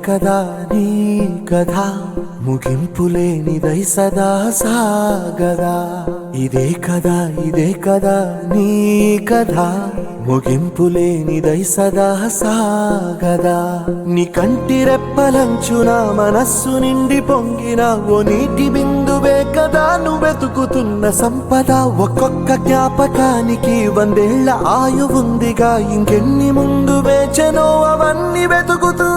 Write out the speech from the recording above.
కదా నీ కథ ముగింపులేనిదై సదా సాగదా ఇదే కదా నీ కథ ముగింపులేనిదై సదా సాగదా నీ కంటి రెప్పలంచున మనస్సు నిండి పొంగిన ఓ నీటి బిందువే కదా నువ్వెతుకుతున్న సంపద ఒక్కొక్క జ్ఞాపకానికి 100 ఏళ్ల ఆయువుందిగా ఇంకెన్ని ముందు వేచెనో అవన్నీ వెతుకుతూ